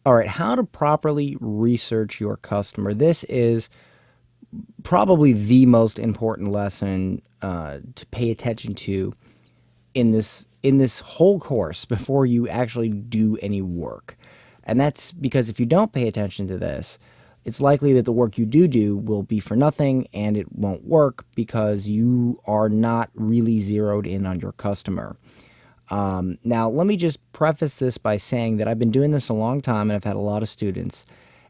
All right, how to properly research your customer. This is probably the most important lesson to pay attention to in this whole course before you actually do any work. And that's because if you don't pay attention to this, it's likely that the work you do will be for nothing and it won't work because you are not really zeroed in on your customer. Now, let me just preface this by saying that I've been doing this a long time and I've had a lot of students,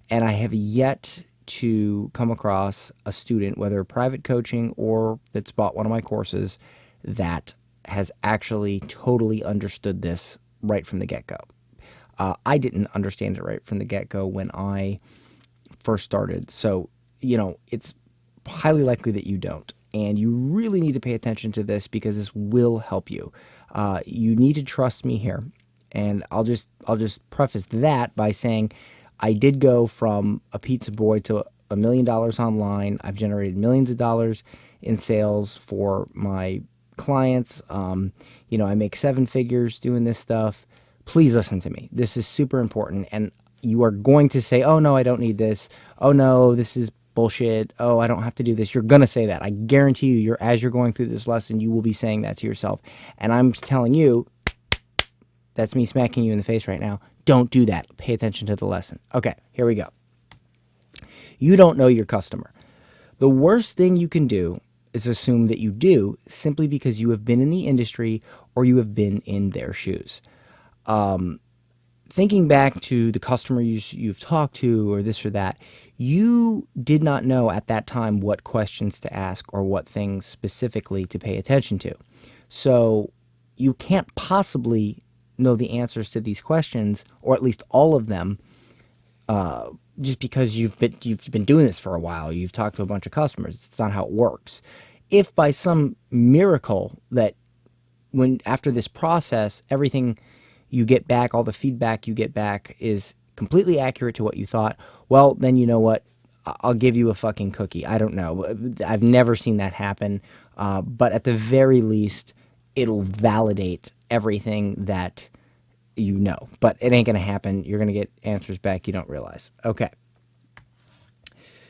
and I have yet to come across a student, whether private coaching or that's bought one of my courses, that has actually totally understood this right from the get-go. I didn't understand it right from the get-go when I first started. So, it's highly likely that you don't. And you really need to pay attention to this because this will help you. You need to trust me here. And I'll just preface that by saying I did go from a pizza boy to $1 million online. I've generated millions of dollars in sales for my clients. I make 7 figures doing this stuff. Please listen to me. This is super important. And you are going to say, oh, no, I don't need this. Oh, no, this is bullshit. Oh, I don't have to do this. You're going to say that. I guarantee you, as you're going through this lesson, you will be saying that to yourself. And I'm telling you, that's me smacking you in the face right now. Don't do that. Pay attention to the lesson. Okay, here we go. You don't know your customer. The worst thing you can do is assume that you do simply because you have been in the industry or you have been in their shoes. Thinking back to the customer you've talked to or this or that, you did not know at that time what questions to ask or what things specifically to pay attention to. So you can't possibly know the answers to these questions, or at least all of them, just because you've been doing this for a while. You've talked to a bunch of customers. It's not how it works. If by some miracle that after this process, everything you get back, all the feedback you get back is completely accurate to what you thought, well, then you know what? I'll give you a fucking cookie. I don't know. I've never seen that happen. But at the very least, it'll validate everything that you know. But it ain't going to happen. You're going to get answers back you don't realize. Okay.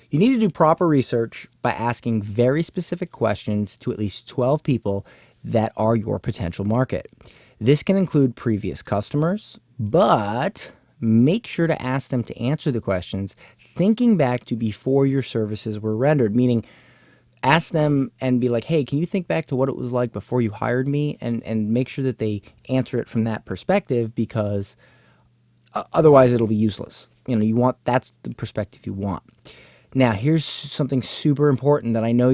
You need to do proper research by asking very specific questions to at least 12 people that are your potential market. This can include previous customers, but make sure to ask them to answer the questions thinking back to before your services were rendered, meaning ask them and be like, hey, can you think back to what it was like before you hired me? And make sure that they answer it from that perspective, because otherwise it'll be useless. That's the perspective you want. Now, here's something super important that I know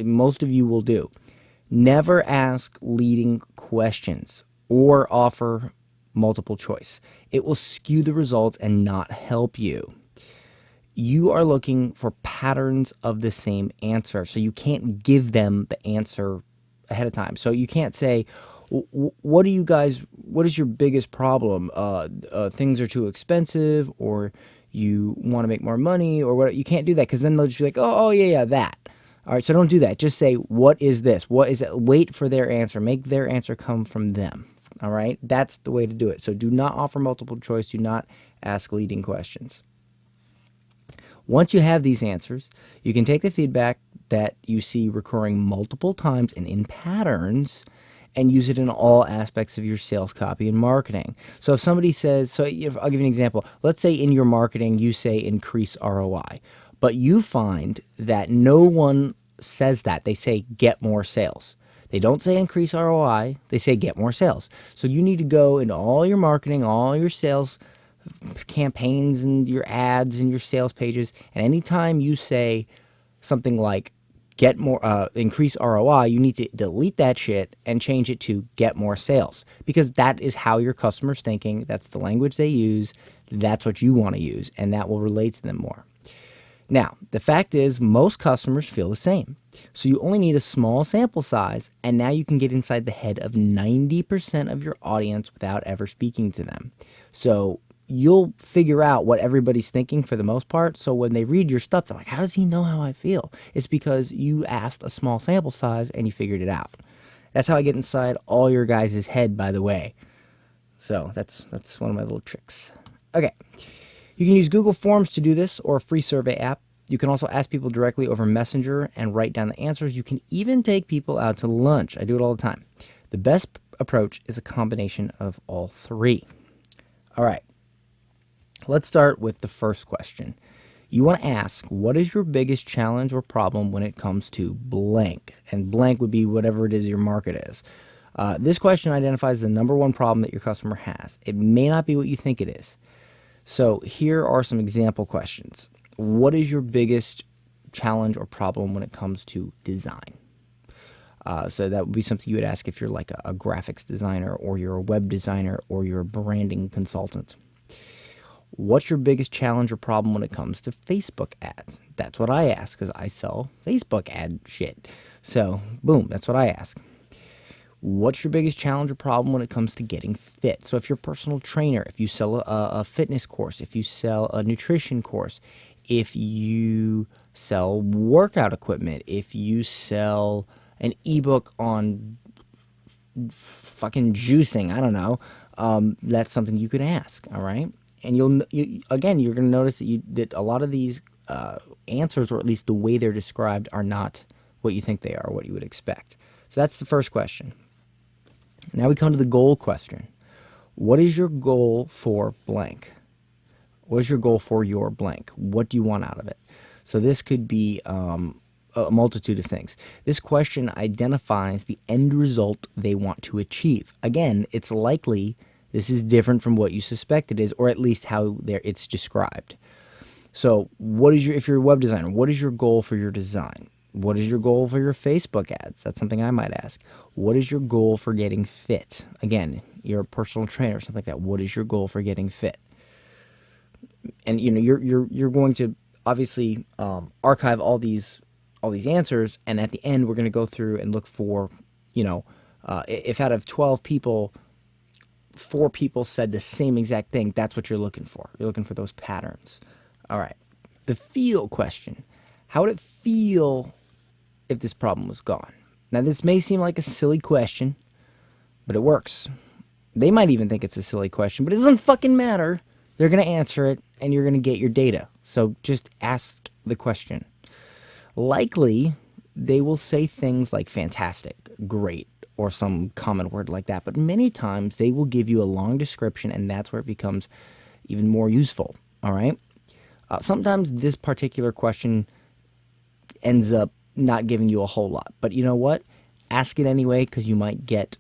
most of you will do. Never ask leading questions or offer multiple choice. It will skew the results and not help you. You are looking for patterns of the same answer, so you can't give them the answer ahead of time. So you can't say, what is your biggest problem? Things are too expensive, or you want to make more money, or what? You can't do that, because then they'll just be like, oh yeah, that. All right, so don't do that. Just say, what is this? What is it? Wait for their answer. Make their answer come from them. All right, that's the way to do it. So do not offer multiple choice. Do not ask leading questions. Once you have these answers, you can take the feedback that you see recurring multiple times and in patterns and use it in all aspects of your sales copy and marketing. So if somebody says, I'll give you an example. Let's say in your marketing you say increase ROI, but you find that no one says that. They say get more sales. They don't say increase ROI. They say get more sales. So you need to go into all your marketing, all your sales campaigns and your ads and your sales pages, and anytime you say something like get more, increase ROI, you need to delete that shit and change it to get more sales, because that is how your customer's thinking. That's the language they use. That's what you want to use, and that will relate to them more. Now, the fact is most customers feel the same. So you only need a small sample size, and now you can get inside the head of 90% of your audience without ever speaking to them. So you'll figure out what everybody's thinking for the most part. So when they read your stuff, they're like, how does he know how I feel? It's because you asked a small sample size and you figured it out. That's how I get inside all your guys' head, by the way. So that's one of my little tricks. Okay. You can use Google Forms to do this or a free survey app. You can also ask people directly over Messenger and write down the answers. You can even take people out to lunch. I do it all the time. The best approach is a combination of all three. All right. Let's start with the first question. You want to ask, what is your biggest challenge or problem when it comes to blank? And blank would be whatever it is your market is. This question identifies the number one problem that your customer has. It may not be what you think it is. So here are some example questions. What is your biggest challenge or problem when it comes to design? So that would be something you would ask if you're like a graphics designer, or you're a web designer, or you're a branding consultant. What's your biggest challenge or problem when it comes to Facebook ads? That's what I ask, because I sell Facebook ad shit. So boom, that's what I ask. What's your biggest challenge or problem when it comes to getting fit? So if you're a personal trainer, if you sell a fitness course, if you sell a nutrition course, if you sell workout equipment, if you sell an ebook on fucking juicing, I don't know, that's something you could ask, all right? And you're going to notice that a lot of these answers, or at least the way they're described, are not what you think they are, what you would expect. So that's the first question. Now we come to the goal question. What is your goal for blank? What is your goal for your blank? What do you want out of it? So this could be a multitude of things. This question identifies the end result they want to achieve. Again, it's likely this is different from what you suspect it is, or at least how it's described. So if you're a web designer, what is your goal for your design? What is your goal for your Facebook ads? That's something I might ask. What is your goal for getting fit? Again, you're a personal trainer, something like that. What is your goal for getting fit? And you're going to obviously archive all these answers, and at the end we're going to go through and look for, if out of 12 people, 4 people said the same exact thing, that's what you're looking for. You're looking for those patterns. All right. The feel question. How would it feel if this problem was gone? Now, this may seem like a silly question, but it works. They might even think it's a silly question, but it doesn't fucking matter. They're going to answer it, and you're going to get your data. So just ask the question. Likely, they will say things like fantastic, great, or some common word like that. But many times, they will give you a long description, and that's where it becomes even more useful. All right? Sometimes this particular question ends up not giving you a whole lot. But you know what? Ask it anyway, because you might get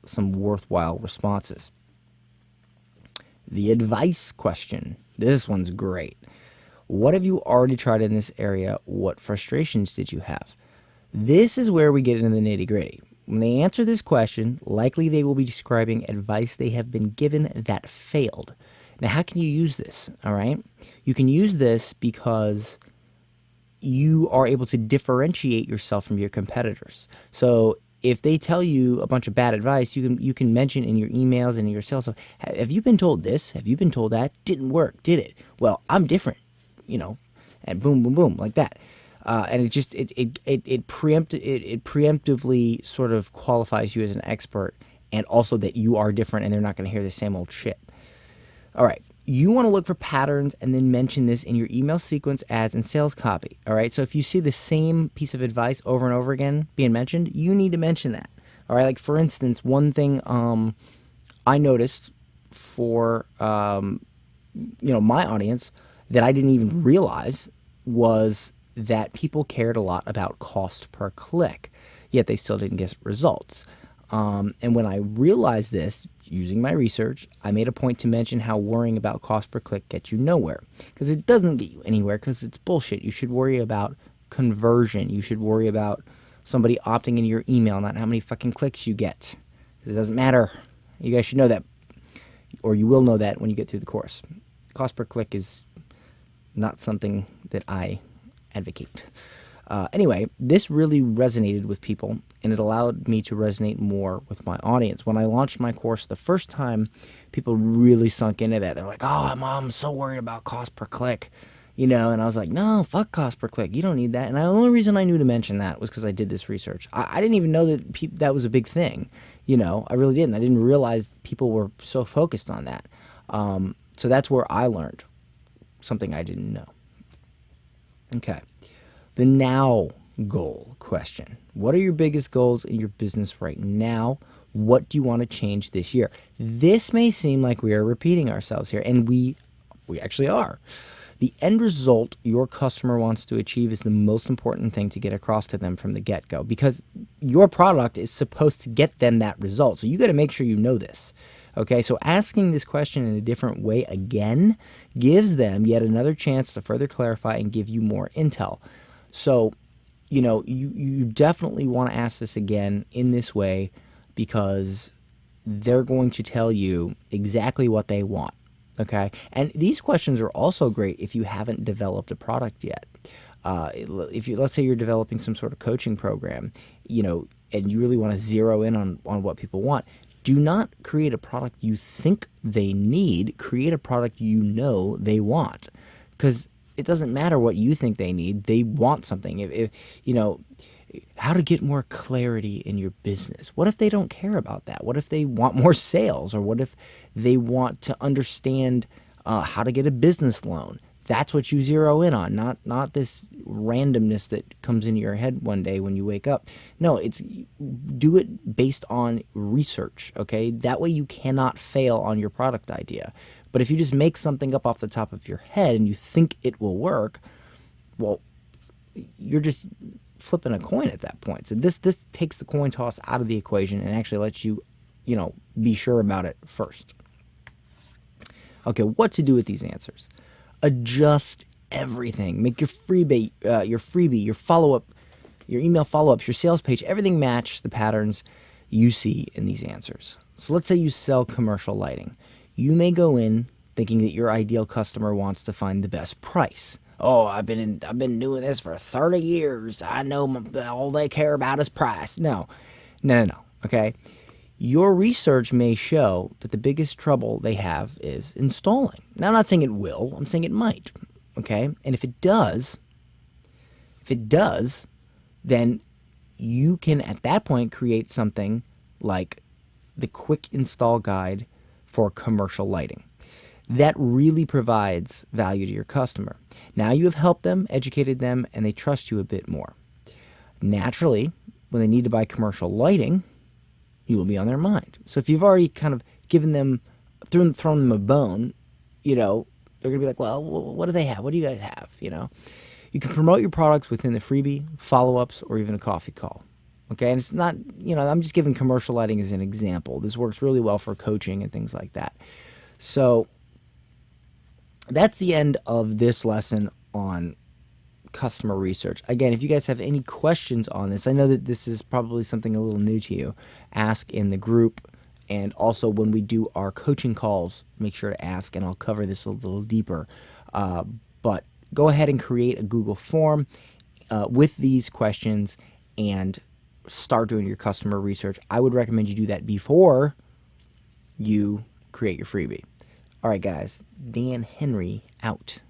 some worthwhile responses. The advice question. This one's great. What have you already tried in this area? What frustrations did you have? This is where we get into the nitty-gritty. When they answer this question, likely they will be describing advice they have been given that failed. Now, how can you use this? All right? You can use this because you are able to differentiate yourself from your competitors. So if they tell you a bunch of bad advice, you can mention in your emails and in your sales, have you been told this? Have you been told that? Didn't work, did it? Well, I'm different, and boom, boom, boom, like that. And it preemptively sort of qualifies you as an expert, and also that you are different and they're not going to hear the same old shit. All right. You want to look for patterns and then mention this in your email sequence, ads, and sales copy. All right. So if you see the same piece of advice over and over again being mentioned, you need to mention that. All right. Like, for instance, one thing I noticed for my audience that I didn't even realize was that people cared a lot about cost per click, yet they still didn't get results. And when I realized this, using my research, I made a point to mention how worrying about cost per click gets you nowhere. Because it doesn't get you anywhere, because it's bullshit. You should worry about conversion. You should worry about somebody opting into your email, not how many fucking clicks you get. It doesn't matter. You guys should know that, or you will know that when you get through the course. Cost per click is not something that I advocate. Anyway, this really resonated with people, and it allowed me to resonate more with my audience. When I launched my course the first time, people really sunk into that. They're like, oh, I'm so worried about cost per click, and I was like, no, fuck cost per click. You don't need that. And the only reason I knew to mention that was because I did this research. I didn't even know that that was a big thing. I really didn't. I didn't realize people were so focused on that. So that's where I learned something I didn't know. Okay. The now goal question. What are your biggest goals in your business right now? What do you want to change this year? This may seem like we are repeating ourselves here, and we actually are. The end result your customer wants to achieve is the most important thing to get across to them from the get-go, because your product is supposed to get them that result. So you got to make sure you know this. Okay, so asking this question in a different way again gives them yet another chance to further clarify and give you more intel. So, you definitely want to ask this again in this way, because they're going to tell you exactly what they want. Okay, and these questions are also great if you haven't developed a product yet. Let's say you're developing some sort of coaching program, and you really want to zero in on what people want. Do not create a product you think they need. Create a product you know they want, because it doesn't matter what you think they need. They want something. If how to get more clarity in your business. What if they don't care about that? What if they want more sales? Or what if they want to understand how to get a business loan? That's what you zero in on, not this randomness that comes into your head one day when you wake up. No, do it based on research, okay? That way you cannot fail on your product idea. But if you just make something up off the top of your head and you think it will work, well, you're just flipping a coin at that point. So this takes the coin toss out of the equation and actually lets you, be sure about it first. Okay, what to do with these answers? Adjust everything. Make your freebie, your follow-up, your email follow-ups, your sales page, everything match the patterns you see in these answers. So let's say you sell commercial lighting. You may go in thinking that your ideal customer wants to find the best price. Oh, I've been doing this for 30 years. I know all they care about is price. No. Okay? Your research may show that the biggest trouble they have is installing. Now, I'm not saying it will. I'm saying it might. Okay? And if it does, then you can, at that point, create something like the quick install guide for commercial lighting. That really provides value to your customer. Now you have helped them, educated them, and they trust you a bit more. Naturally, when they need to buy commercial lighting, you will be on their mind. So if you've already kind of given them, thrown them a bone, they're going to be like, well, what do they have? What do you guys have? You can promote your products within the freebie, follow-ups, or even a coffee call. Okay, and it's not, I'm just giving commercial lighting as an example. This works really well for coaching and things like that. So that's the end of this lesson on customer research. Again, if you guys have any questions on this, I know that this is probably something a little new to you. Ask in the group, and also when we do our coaching calls, make sure to ask, and I'll cover this a little deeper. But go ahead and create a Google form with these questions and start doing your customer research. I would recommend you do that before you create your freebie. All right, guys, Dan Henry out.